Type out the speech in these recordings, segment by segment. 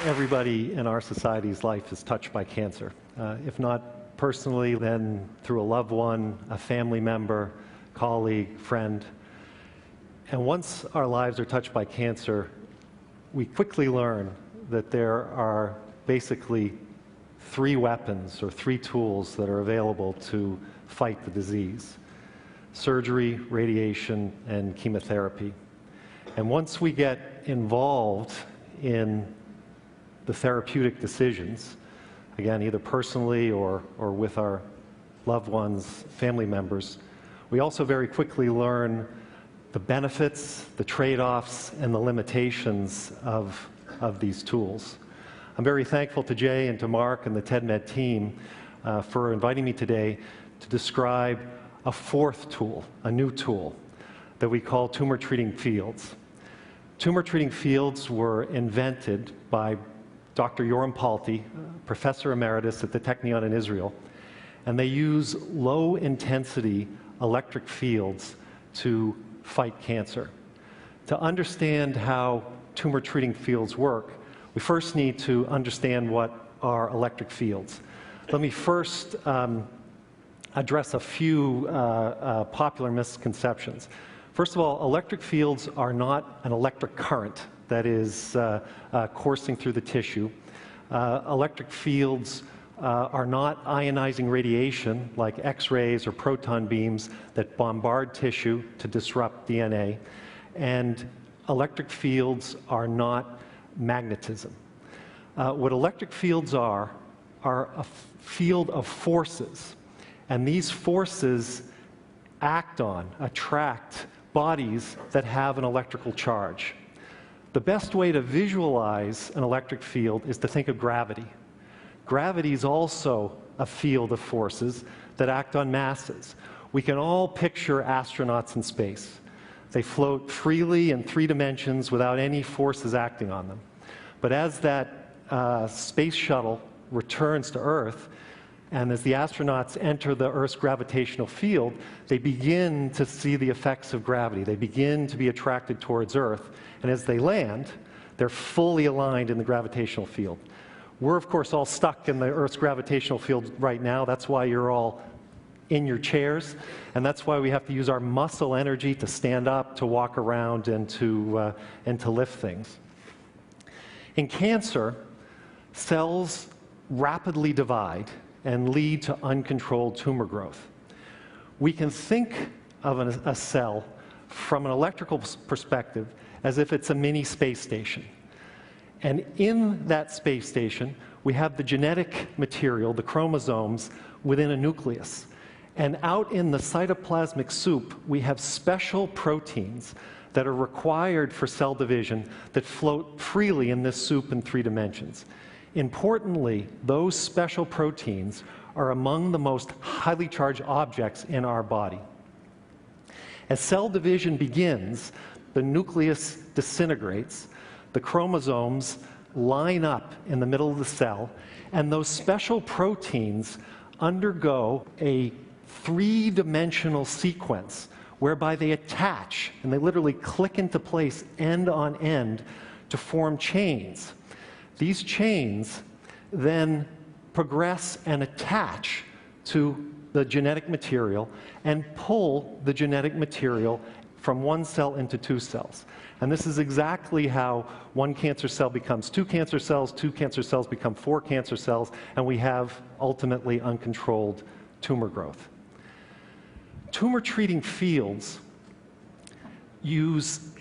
Everybody in our society's life is touched by cancer. If not personally, then through a loved one, a family member, colleague, friend. And once our lives are touched by cancer, we quickly learn that there are basically three weapons or three tools that are available to fight the disease: surgery, radiation, and chemotherapy. And once we get involved in the therapeutic decisions, again, either personally or with our loved ones, family members, we also very quickly learn the benefits, the trade-offs, and the limitations of these tools. I'm very thankful to Jay and to Mark and the TEDMed team for inviting me today to describe a fourth tool, a new tool, that we call tumor treating fields. Tumor treating fields were invented by Dr. Yoram Palti, professor emeritus at the Technion in Israel, and they use low-intensity electric fields to fight cancer. To understand how tumor treating fields work, we first need to understand what are electric fields. Let me first address a few popular misconceptions. First of all, electric fields are not an electric current that is coursing through the tissue. Electric fields are not ionizing radiation like X-rays or proton beams that bombard tissue to disrupt DNA. And electric fields are not magnetism. What electric fields are a field of forces. And these forces attract bodies that have an electrical charge. The best way to visualize an electric field is to think of gravity. Gravity is also a field of forces that act on masses. We can all picture astronauts in space. They float freely in 3 dimensions without any forces acting on them. But as that space shuttle returns to Earth, and as the astronauts enter the Earth's gravitational field, they begin to see the effects of gravity. They begin to be attracted towards Earth. And as they land, they're fully aligned in the gravitational field. We're, of course, all stuck in the Earth's gravitational field right now. That's why you're all in your chairs. And that's why we have to use our muscle energy to stand up, to walk around, and to lift things. In cancer, cells rapidly divide and lead to uncontrolled tumor growth. We can think of a cell from an electrical perspective as if it's a mini space station. And in that space station, we have the genetic material, the chromosomes, within a nucleus. And out in the cytoplasmic soup, we have special proteins that are required for cell division that float freely in this soup in 3 dimensions. Importantly, those special proteins are among the most highly charged objects in our body. As cell division begins, the nucleus disintegrates, the chromosomes line up in the middle of the cell, and those special proteins undergo a 3-dimensional sequence whereby they attach, and they literally click into place end on end to form chains. These chains then progress and attach to the genetic material and pull the genetic material from 1 cell into 2 cells. And this is exactly how 1 cancer cell becomes 2 cancer cells, 2 cancer cells become 4 cancer cells, and we have ultimately uncontrolled tumor growth. Tumor treating fields use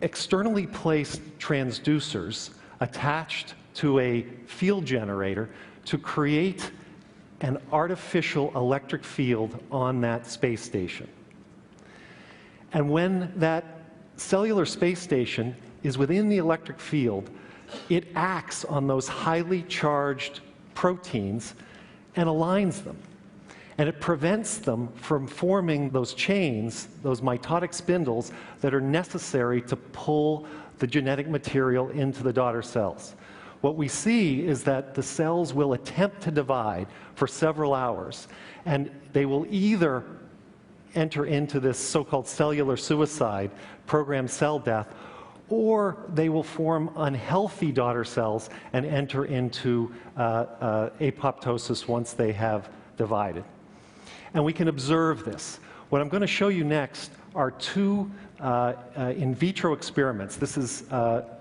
externally placed transducers attached to a field generator to create an artificial electric field on that space station. And when that cellular space station is within the electric field, it acts on those highly charged proteins and aligns them. And it prevents them from forming those chains, those mitotic spindles that are necessary to pull the genetic material into the daughter cells. What we see is that the cells will attempt to divide for several hours, and they will either enter into this so-called cellular suicide, programmed cell death, or they will form unhealthy daughter cells and enter into apoptosis once they have divided. And we can observe this. What I'm going to show you next are two in vitro experiments. This is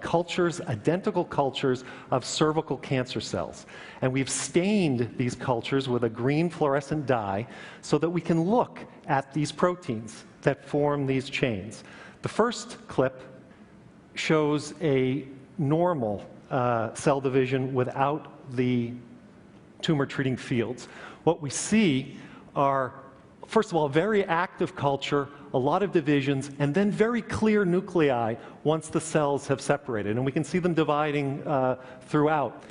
cultures, identical cultures of cervical cancer cells. And we've stained these cultures with a green fluorescent dye so that we can look at these proteins that form these chains. The first clip shows a normal cell division without the tumor-treating fields. What we see are, first of all, a very active culture, a lot of divisions, and then very clear nuclei once the cells have separated. And we can see them dividing throughout.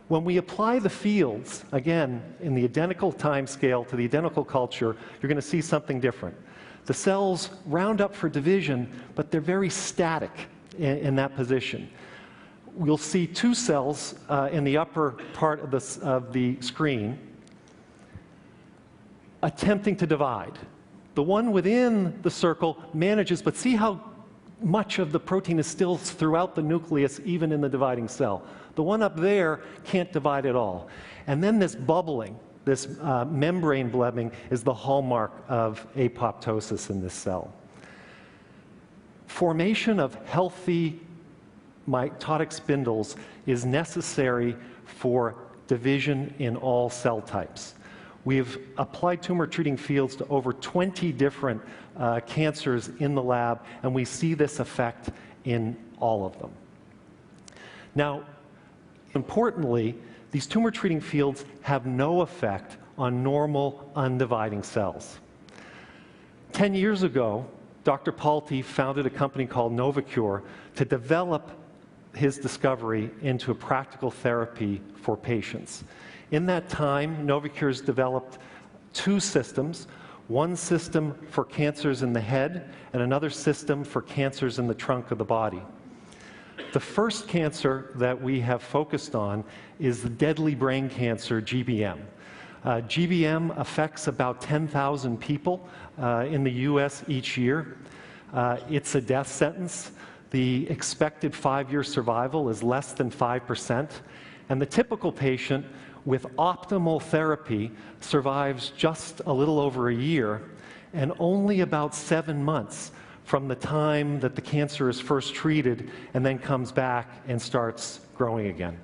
When we apply the fields, again, in the identical time scale to the identical culture, you're going to see something different. The cells round up for division, but they're very static in that position. We'll see two cells in the upper part of the screen attempting to divide. The one within the circle manages, but see how much of the protein is still throughout the nucleus, even in the dividing cell. The one up there can't divide at all. And then this bubbling, this membrane blebbing, is the hallmark of apoptosis in this cell. Formation of healthy mitotic spindles is necessary for division in all cell types. We've applied tumor-treating fields to over 20 different cancers in the lab, and we see this effect in all of them. Now, importantly, these tumor-treating fields have no effect on normal, undividing cells. 10 years ago, Dr. Palti founded a company called Novocure to develop his discovery into a practical therapy for patients. In that time, Novocure's developed two systems, one system for cancers in the head and another system for cancers in the trunk of the body. The first cancer that we have focused on is the deadly brain cancer, GBM. GBM affects about 10,000 people in the US each year. It's a death sentence. The expected 5-year survival is less than 5%, and the typical patient with optimal therapy survives just a little over a year and only about 7 months from the time that the cancer is first treated and then comes back and starts growing again.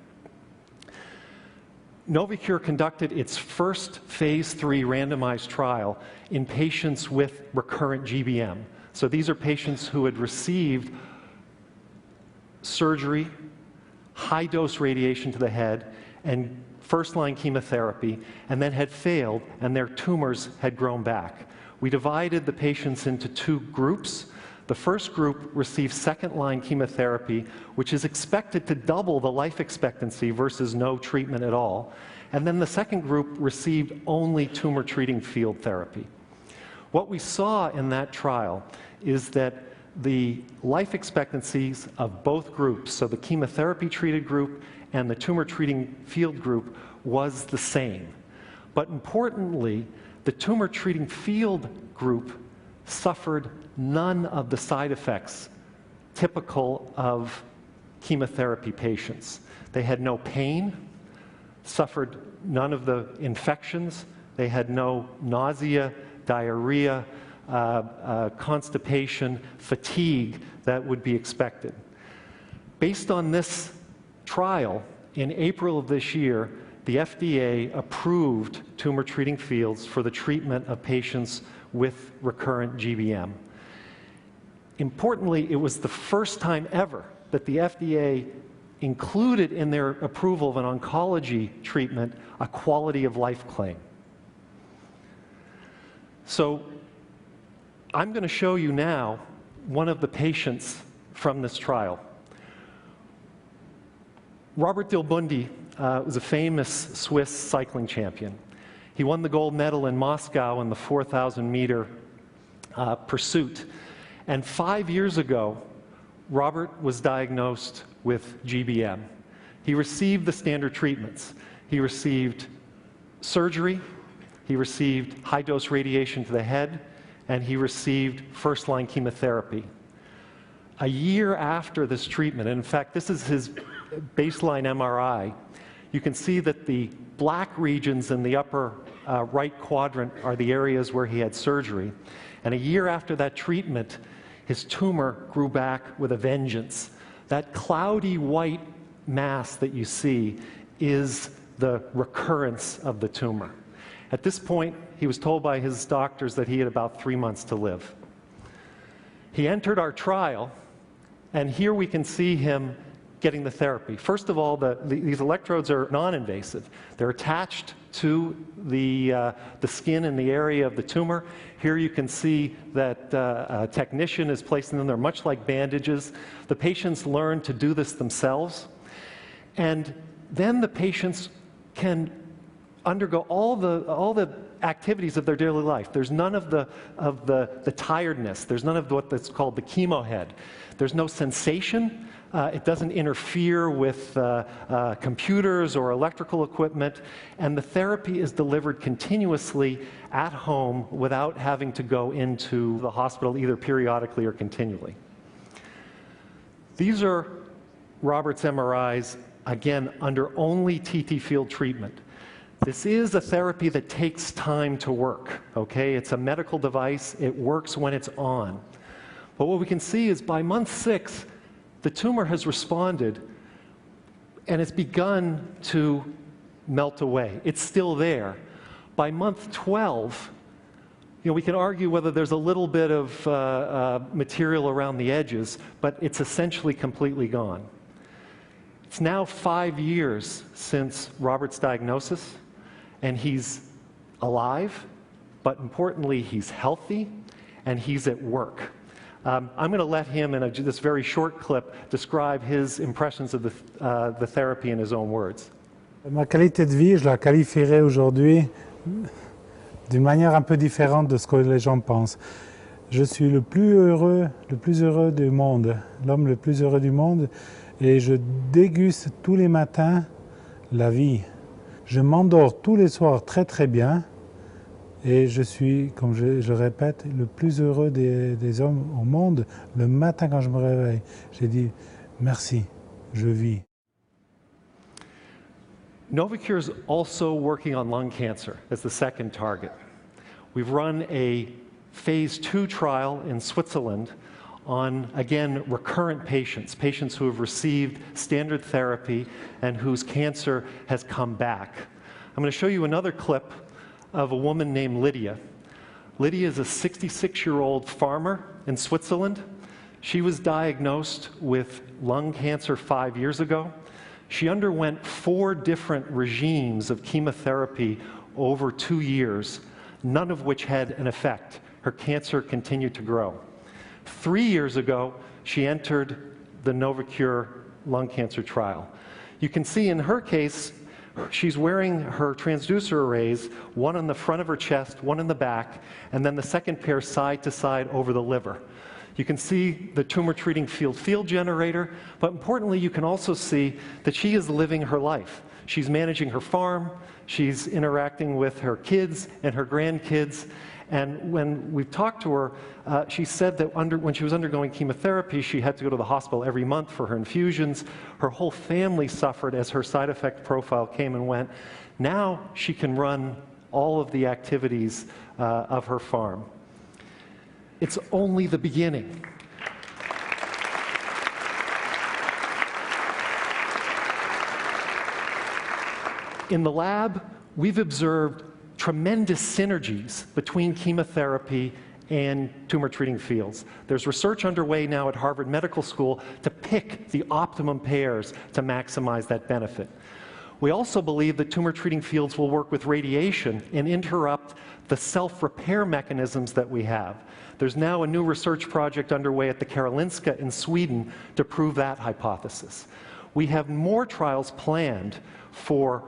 Novocure conducted its first phase 3 randomized trial in patients with recurrent GBM. So these are patients who had received surgery, high-dose radiation to the head, and first-line chemotherapy, and then had failed, and their tumors had grown back. We divided the patients into two groups. The first group received second-line chemotherapy, which is expected to double the life expectancy versus no treatment at all. And then the second group received only tumor-treating field therapy. What we saw in that trial is that the life expectancies of both groups, so the chemotherapy-treated group and the tumor-treating field group, was the same. But importantly, the tumor-treating field group suffered none of the side effects typical of chemotherapy patients. They had no pain, suffered none of the infections, they had no nausea, diarrhea, constipation, fatigue that would be expected. Based on this trial, in April of this year, the FDA approved tumor-treating fields for the treatment of patients with recurrent GBM. Importantly, it was the first time ever that the FDA included in their approval of an oncology treatment a quality of life claim. So I'm going to show you now one of the patients from this trial. Robert Dilbundi was a famous Swiss cycling champion. He won the gold medal in Moscow in the 4,000-meter pursuit. And 5 years ago, Robert was diagnosed with GBM. He received the standard treatments. He received surgery, he received high-dose radiation to the head, and he received first-line chemotherapy. A year after this treatment, and in fact, this is his baseline MRI, you can see that the black regions in the upper right quadrant are the areas where he had surgery. And a year after that treatment, his tumor grew back with a vengeance. That cloudy white mass that you see is the recurrence of the tumor. At this point, he was told by his doctors that he had about 3 months to live. He entered our trial, and here we can see him getting the therapy. First of all, these electrodes are non-invasive. They're attached to the skin in the area of the tumor. Here you can see that a technician is placing them. They're much like bandages. The patients learn to do this themselves. And then the patients can undergo all the activities of their daily life. There's none of the tiredness. There's none of what's called the chemo head. There's no sensation. It doesn't interfere with computers or electrical equipment, and the therapy is delivered continuously at home without having to go into the hospital either periodically or continually. These are Robert's MRIs, again, under only TT field treatment. This is a therapy that takes time to work, okay? It's a medical device. It works when it's on. But what we can see is by month 6, the tumor has responded and it's begun to melt away. It's still there. By month 12, we can argue whether there's a little bit of material around the edges, but it's essentially completely gone. It's now 5 years since Robert's diagnosis, and he's alive, but importantly, he's healthy and he's at work. I'm going to let him, in this very short clip, describe his impressions of the therapy in his own words. Ma qualité de vie, je la qualifierais aujourd'hui d'une manière un peu différente de ce que les gens pensent. Je suis le plus heureux du monde, l'homme le plus heureux du monde, et je déguste tous les matins la vie. Je m'endors tous les soirs très très bien. Et je suis, comme je répète, le plus heureux des hommes au monde. Le matin quand je me réveille, j'ai dit merci, je vis. Novocure is also working on lung cancer as the second target. We've run a phase 2 trial in Switzerland on, again, recurrent patients, patients who have received standard therapy and whose cancer has come back. I'm going to show you another clip of a woman named Lydia. Lydia is a 66-year-old farmer in Switzerland. She was diagnosed with lung cancer 5 years ago. She underwent 4 different regimes of chemotherapy over 2 years, none of which had an effect. Her cancer continued to grow. 3 years ago, she entered the Novocure lung cancer trial. You can see in her case, she's wearing her transducer arrays, one on the front of her chest, one in the back, and then the second pair side to side over the liver. You can see the tumor treating field generator, but importantly, you can also see that she is living her life. She's managing her farm, she's interacting with her kids and her grandkids, and when we've talked to her, she said that when she was undergoing chemotherapy, she had to go to the hospital every month for her infusions. Her whole family suffered as her side effect profile came and went. Now she can run all of the activities of her farm. It's only the beginning. In the lab, we've observed tremendous synergies between chemotherapy and tumor treating fields. There's research underway now at Harvard Medical School to pick the optimum pairs to maximize that benefit. We also believe that tumor treating fields will work with radiation and interrupt the self-repair mechanisms that we have. There's now a new research project underway at the Karolinska in Sweden to prove that hypothesis. We have more trials planned for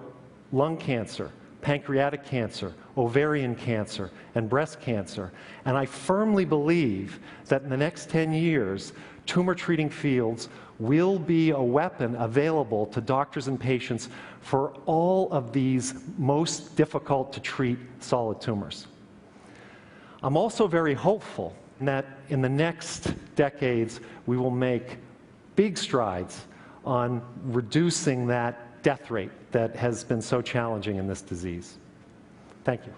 lung cancer, pancreatic cancer, ovarian cancer, and breast cancer. And I firmly believe that in the next 10 years, Tumor Treating Fields will be a weapon available to doctors and patients for all of these most difficult to treat solid tumors. I'm also very hopeful that in the next decades we will make big strides on reducing that death rate that has been so challenging in this disease. Thank you.